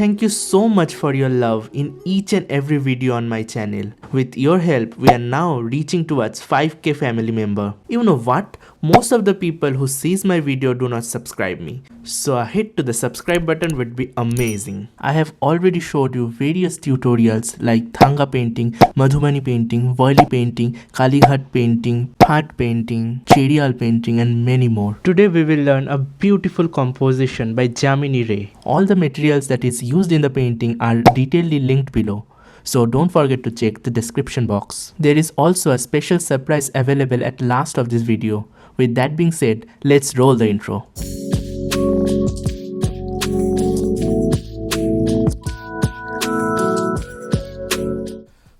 thank you so much for your love in each and every video on my channel. With your help, we are now reaching towards 5k family member. You know what? Most of the people who sees my video do not subscribe me. So a hit to the subscribe button would be amazing. I have already showed you various tutorials like thanga painting, madhubani painting, woyli painting, kalighat painting, phat painting, cherial painting and many more. Today we will learn a beautiful composition by Jamini ROY. All the materials that is used in the painting are detailedly linked below. So don't forget to check the description box. There is also a special surprise available at last of this video. With that being said, let's roll the intro.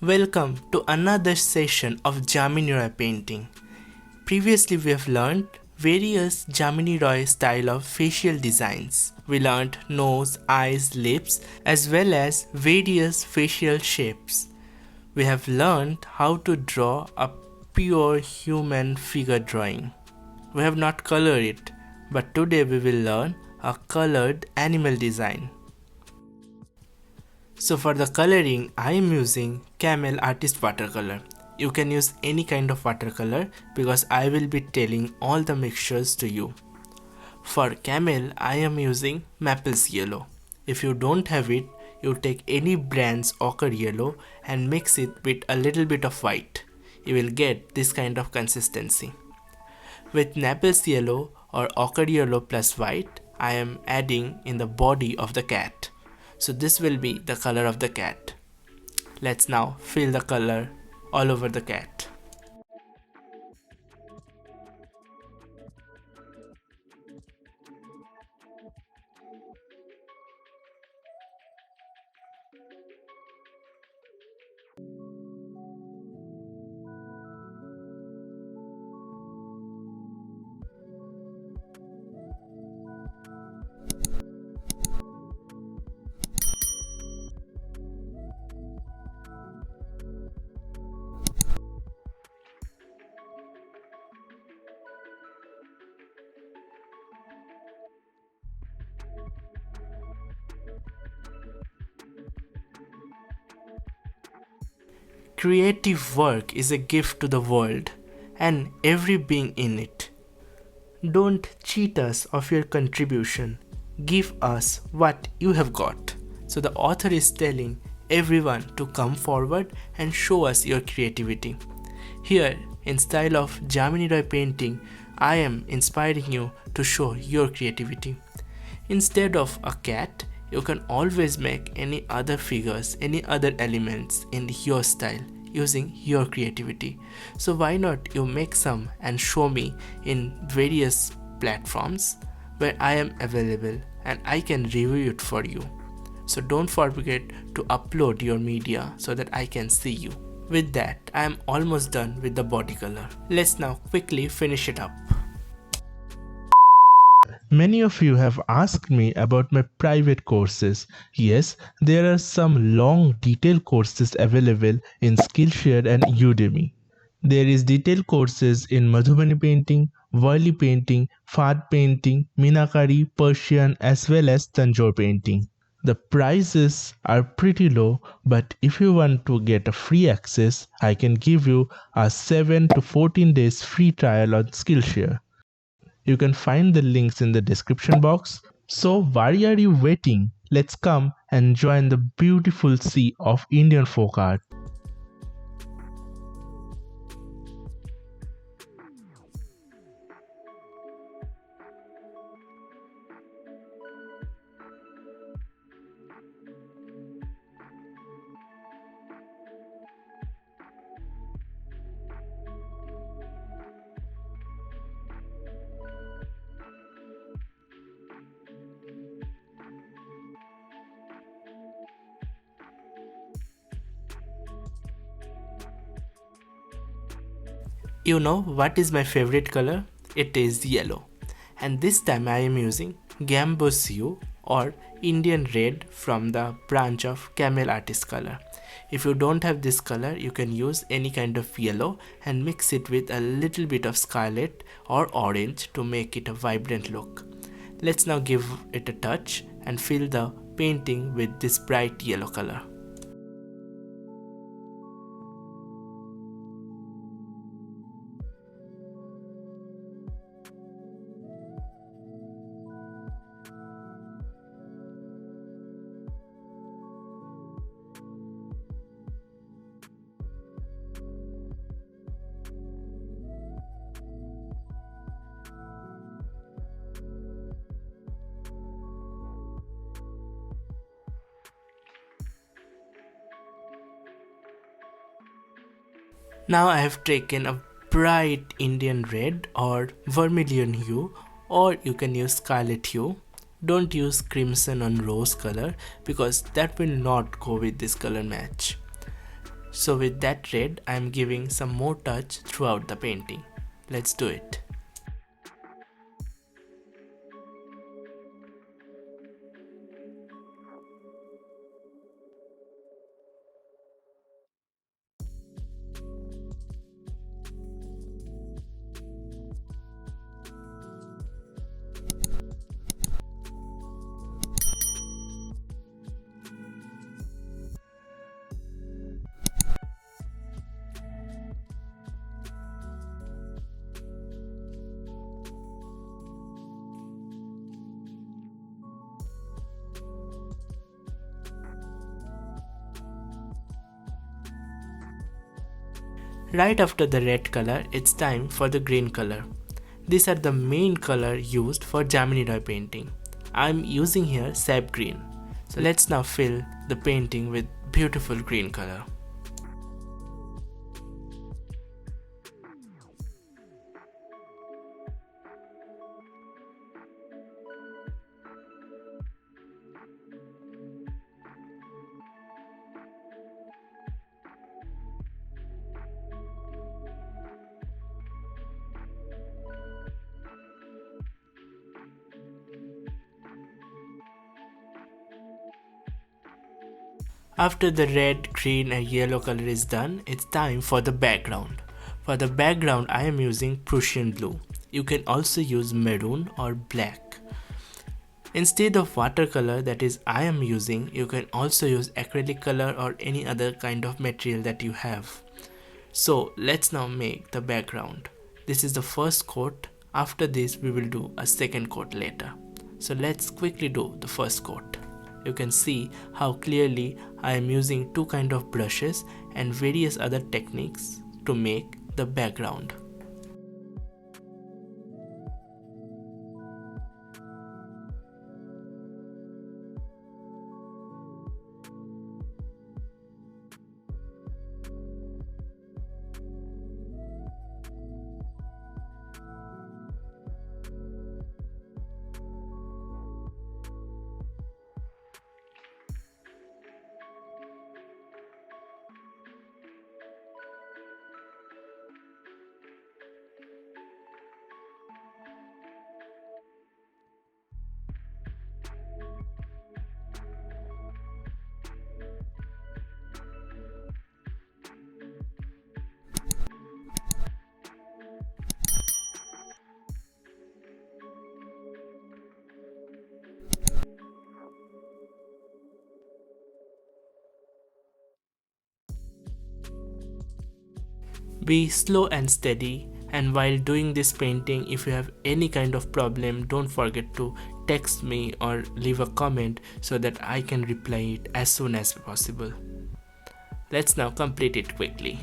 Welcome to another session of Jamini ROY painting. Previously we have learned various Jamini ROY style of facial designs. We learned nose, eyes, lips as well as various facial shapes. We have learned how to draw a pure human figure drawing. We have not colored it, but today we will learn a colored animal design. So for the coloring, I am using Camel Artist watercolor. You can use any kind of watercolor because I will be telling all the mixtures to you. For Camel, I am using Maples yellow. If you don't have it, you take any brand's ochre yellow and mix it with a little bit of white. You will get this kind of consistency. With Naples yellow or ochre yellow plus white, I am adding in the body of the cat. So this will be the color of the cat. Let's now fill the color all over the cat. Creative work is a gift to the world and every being in it. Don't cheat us of your contribution. Give us what you have got. So the author is telling everyone to come forward and show us your creativity. Here, in style of Jamini ROY painting, I am inspiring you to show your creativity. Instead of a cat, you can always make any other figures, any other elements in your style using your creativity. So why not you make some and show me in various platforms where I am available and I can review it for you. So don't forget to upload your media so that I can see you. With that, I am almost done with the body color. Let's now quickly finish it up. Many of you have asked me about my private courses. Yes, there are some long detailed courses available in Skillshare and Udemy. There is detailed courses in Madhubani painting, woyli painting, phat painting, Meenakari, Persian as well as Tanjore painting. The prices are pretty low, but if you want to get a free access, I can give you a 7 to 14 days free trial on Skillshare. You can find the links in the description box. So why are you waiting? Let's come and join the beautiful sea of Indian folk art. You know what is my favorite color? It is yellow. And this time I am using 𝐒𝐿𝐵𝐿𝐴 or Indian red from the branch of Camel Artist color. If you don't have this color, you can use any kind of yellow and mix it with a little bit of scarlet or orange to make it a vibrant look. Let's now give it a touch and fill the painting with this bright yellow color. Now I have taken a bright Indian red or vermilion hue, or you can use scarlet hue. Don't use crimson or rose color because that will not go with this color match. So with that red, I am giving some more touch throughout the painting. Let's do it. Right after the red color, it's time for the green color. These are the main color used for Jamini ROY painting. I'm using here sap green. So let's now fill the painting with beautiful green color. After the red, green and yellow color is done, it's time for the background. For the background, I am using Prussian blue. You can also use maroon or black. Instead of watercolor, that is I am using, you can also use acrylic color or any other kind of material that you have. So let's now make the background. This is the first coat. After this, we will do a second coat later. So let's quickly do the first coat. You can see how clearly I am using two kind of brushes and various other techniques to make the background. Be slow and steady, and while doing this painting, if you have any kind of problem, don't forget to text me or leave a comment so that I can reply it as soon as possible. Let's now complete it quickly.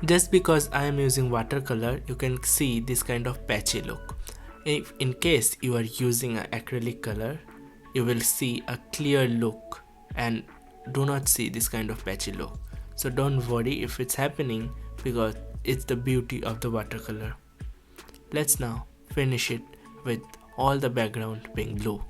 Just because I am using watercolor, you can see this kind of patchy look. If in case you are using an acrylic color, you will see a clear look and do not see this kind of patchy look. So don't worry if it's happening, because it's the beauty of the watercolor. Let's now finish it with all the background being blue.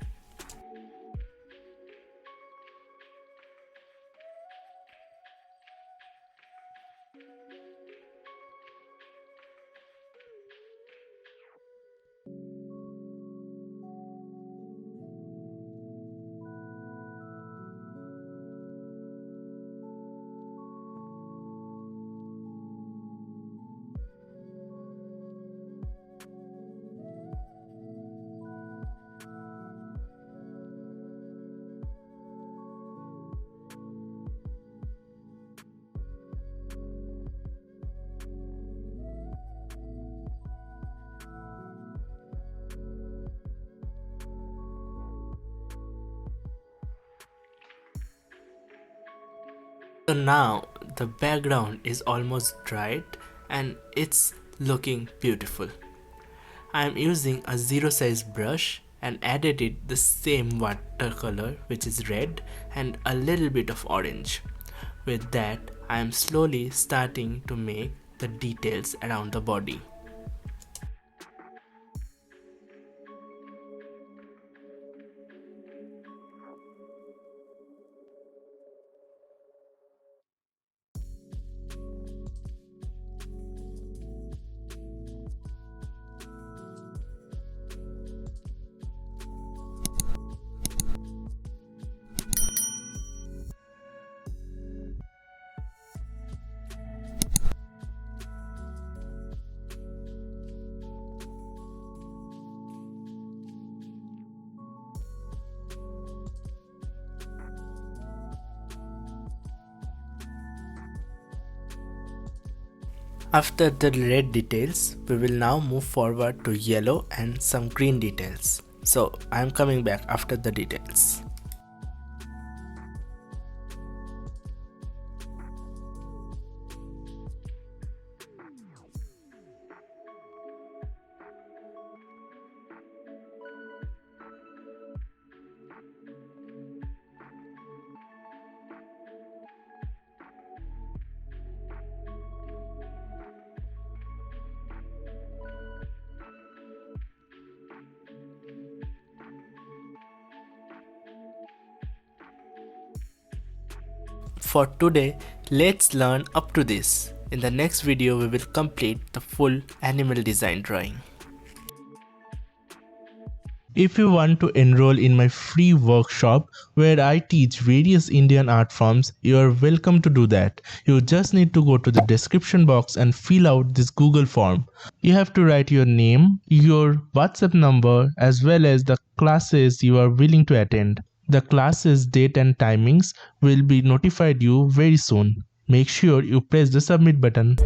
So now the background is almost dried and it's looking beautiful. I am using a zero size brush and added it the same watercolor, which is red, and a little bit of orange. With that, I am slowly starting to make the details around the body. After the red details, we will now move forward to yellow and some green details. So I am coming back after the details. For today, let's learn up to this. In the next video, we will complete the full animal design drawing. If you want to enroll in my free workshop where I teach various Indian art forms, you are welcome to do that. You just need to go to the description box and fill out this Google form. You have to write your name, your WhatsApp number, as well as the classes you are willing to attend. The classes date and timings will be notified you very soon. Make sure you press the submit button.